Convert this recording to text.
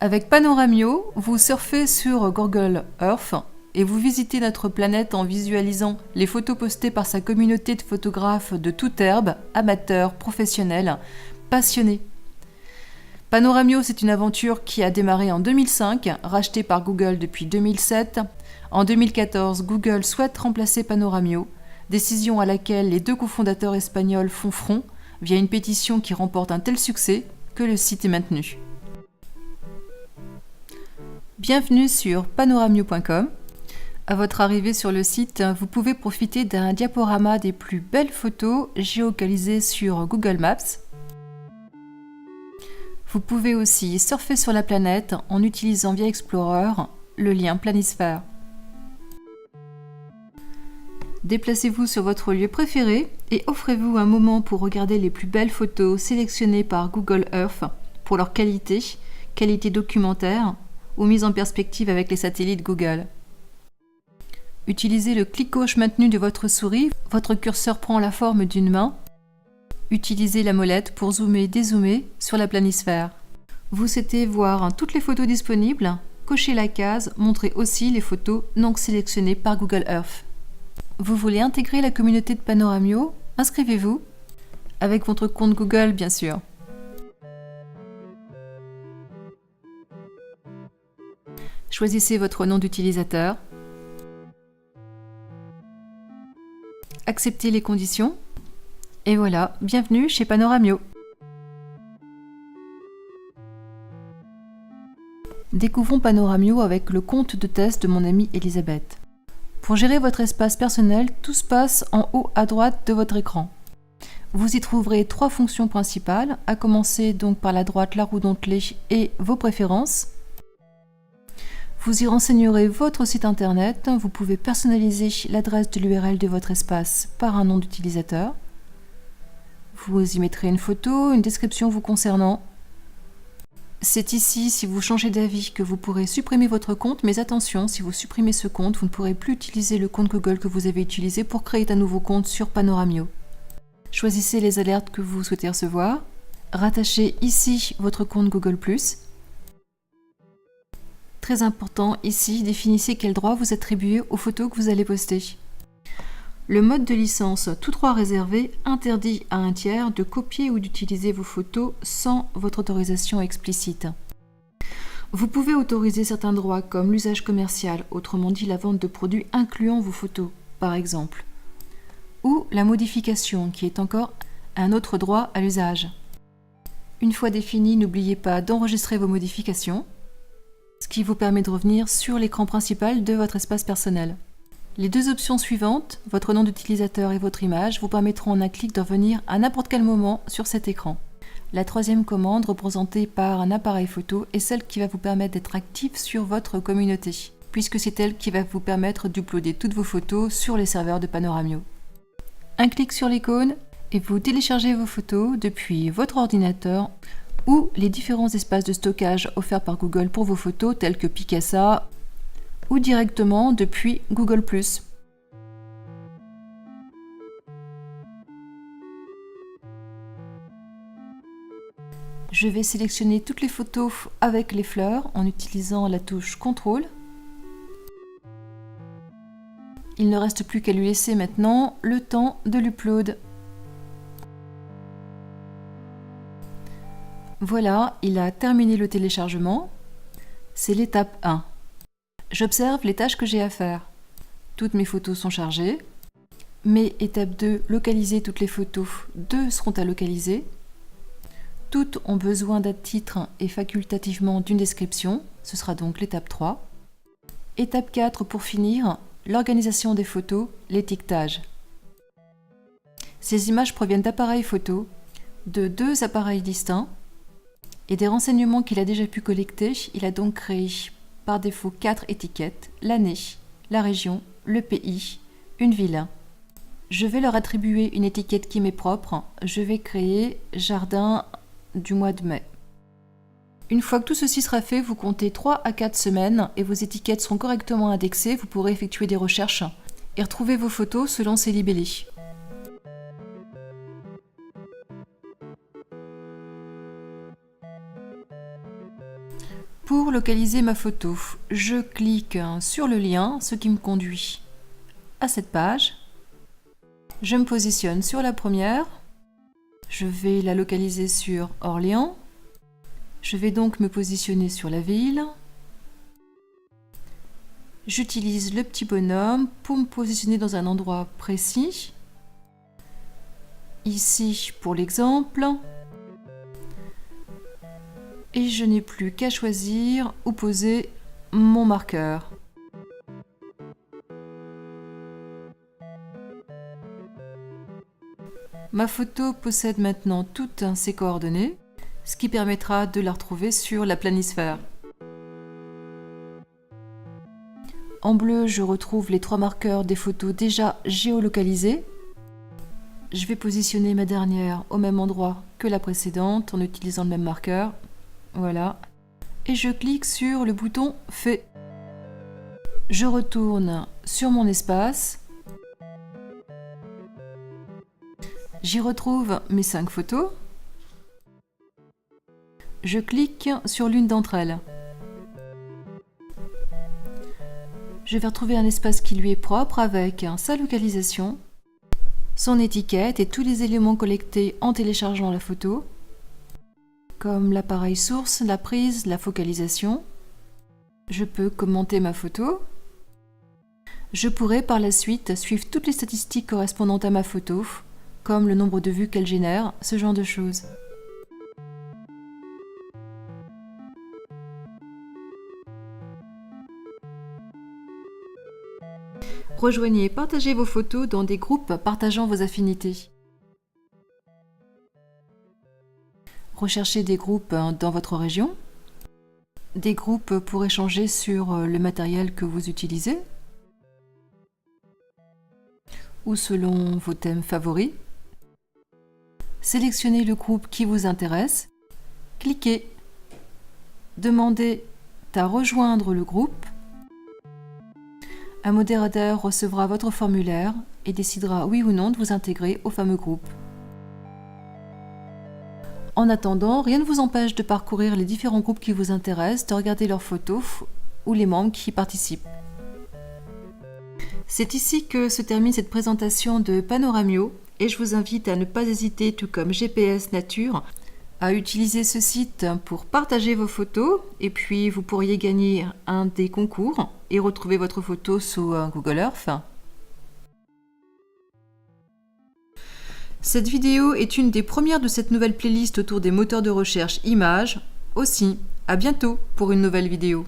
Avec Panoramio, vous surfez sur Google Earth et vous visitez notre planète en visualisant les photos postées par sa communauté de photographes de toute herbe, amateurs, professionnels, passionnés. Panoramio, c'est une aventure qui a démarré en 2005, rachetée par Google depuis 2007. En 2014, Google souhaite remplacer Panoramio, décision à laquelle les deux cofondateurs espagnols font front via une pétition qui remporte un tel succès que le site est maintenu. Bienvenue sur panoramio.com. À votre arrivée sur le site, vous pouvez profiter d'un diaporama des plus belles photos géolocalisées sur Google Maps. Vous pouvez aussi surfer sur la planète en utilisant via Explorer le lien Planisphère. Déplacez-vous sur votre lieu préféré et offrez-vous un moment pour regarder les plus belles photos sélectionnées par Google Earth pour leur qualité documentaire ou mise en perspective avec les satellites Google. Utilisez le clic gauche maintenu de votre souris, votre curseur prend la forme d'une main. Utilisez la molette pour zoomer et dézoomer sur la planisphère. Vous souhaitez voir toutes les photos disponibles, cochez la case, montrez aussi les photos non sélectionnées par Google Earth. Vous voulez intégrer la communauté de Panoramio? Inscrivez-vous, avec votre compte Google bien sûr. Choisissez votre nom d'utilisateur. Acceptez les conditions. Et voilà, bienvenue chez Panoramio. Découvrons Panoramio avec le compte de test de mon amie Elisabeth. Pour gérer votre espace personnel, tout se passe en haut à droite de votre écran. Vous y trouverez 3 fonctions principales, à commencer donc par la droite la roue dentelée et vos préférences. Vous y renseignerez votre site internet, vous pouvez personnaliser l'adresse de l'URL de votre espace par un nom d'utilisateur. Vous y mettrez une photo, une description vous concernant. C'est ici, si vous changez d'avis, que vous pourrez supprimer votre compte, mais attention, si vous supprimez ce compte, vous ne pourrez plus utiliser le compte Google que vous avez utilisé pour créer un nouveau compte sur Panoramio. Choisissez les alertes que vous souhaitez recevoir. Rattachez ici votre compte Google+. Très important, ici, définissez quel droit vous attribuez aux photos que vous allez poster. Le mode de licence, tout droit réservé, interdit à un tiers de copier ou d'utiliser vos photos sans votre autorisation explicite. Vous pouvez autoriser certains droits comme l'usage commercial, autrement dit la vente de produits incluant vos photos, par exemple, ou la modification, qui est encore un autre droit à l'usage. Une fois défini, n'oubliez pas d'enregistrer vos modifications, ce qui vous permet de revenir sur l'écran principal de votre espace personnel. Les 2 options suivantes, votre nom d'utilisateur et votre image, vous permettront en un clic de revenir à n'importe quel moment sur cet écran. La 3e commande, représentée par un appareil photo, est celle qui va vous permettre d'être actif sur votre communauté, puisque c'est elle qui va vous permettre d'uploader toutes vos photos sur les serveurs de Panoramio. Un clic sur l'icône et vous téléchargez vos photos depuis votre ordinateur ou les différents espaces de stockage offerts par Google pour vos photos tels que Picasa ou directement depuis Google+. Je vais sélectionner toutes les photos avec les fleurs en utilisant la touche CTRL. Il ne reste plus qu'à lui laisser maintenant le temps de l'upload. Voilà, il a terminé le téléchargement. C'est l'étape 1. J'observe les tâches que j'ai à faire. Toutes mes photos sont chargées. Mais étape 2, localiser toutes les photos. 2 seront à localiser. Toutes ont besoin d'un titre et facultativement d'une description. Ce sera donc l'étape 3. Étape 4, pour finir, l'organisation des photos, l'étiquetage. Ces images proviennent d'appareils photo, de 2 appareils distincts, et des renseignements qu'il a déjà pu collecter. Il a donc créé par défaut 4 étiquettes, l'année, la région, le pays, une ville. Je vais leur attribuer une étiquette qui m'est propre. Je vais créer jardin du mois de mai. Une fois que tout ceci sera fait, vous comptez 3 à 4 semaines et vos étiquettes seront correctement indexées. Vous pourrez effectuer des recherches et retrouver vos photos selon ces libellés. Pour localiser ma photo, je clique sur le lien, ce qui me conduit à cette page. Je me positionne sur la première. Je vais la localiser sur Orléans. Je vais donc me positionner sur la ville. J'utilise le petit bonhomme pour me positionner dans un endroit précis. Ici pour l'exemple. Et je n'ai plus qu'à choisir où poser mon marqueur. Ma photo possède maintenant toutes ses coordonnées, ce qui permettra de la retrouver sur la planisphère. En bleu, je retrouve les 3 marqueurs des photos déjà géolocalisées. Je vais positionner ma dernière au même endroit que la précédente en utilisant le même marqueur. Voilà. Et je clique sur le bouton « Fait ». Je retourne sur mon espace. J'y retrouve mes 5 photos. Je clique sur l'une d'entre elles. Je vais retrouver un espace qui lui est propre avec sa localisation, son étiquette et tous les éléments collectés en téléchargeant la photo, comme l'appareil source, la prise, la focalisation. Je peux commenter ma photo. Je pourrai par la suite suivre toutes les statistiques correspondantes à ma photo, comme le nombre de vues qu'elle génère, ce genre de choses. Rejoignez et partagez vos photos dans des groupes partageant vos affinités. Recherchez des groupes dans votre région, des groupes pour échanger sur le matériel que vous utilisez, ou selon vos thèmes favoris. Sélectionnez le groupe qui vous intéresse, cliquez, demandez à rejoindre le groupe. Un modérateur recevra votre formulaire et décidera oui ou non de vous intégrer au fameux groupe. En attendant, rien ne vous empêche de parcourir les différents groupes qui vous intéressent, de regarder leurs photos ou les membres qui y participent. C'est ici que se termine cette présentation de Panoramio et je vous invite à ne pas hésiter, tout comme GPS Nature, à utiliser ce site pour partager vos photos et puis vous pourriez gagner un des concours et retrouver votre photo sous Google Earth. Cette vidéo est une des premières de cette nouvelle playlist autour des moteurs de recherche images. Aussi, à bientôt pour une nouvelle vidéo.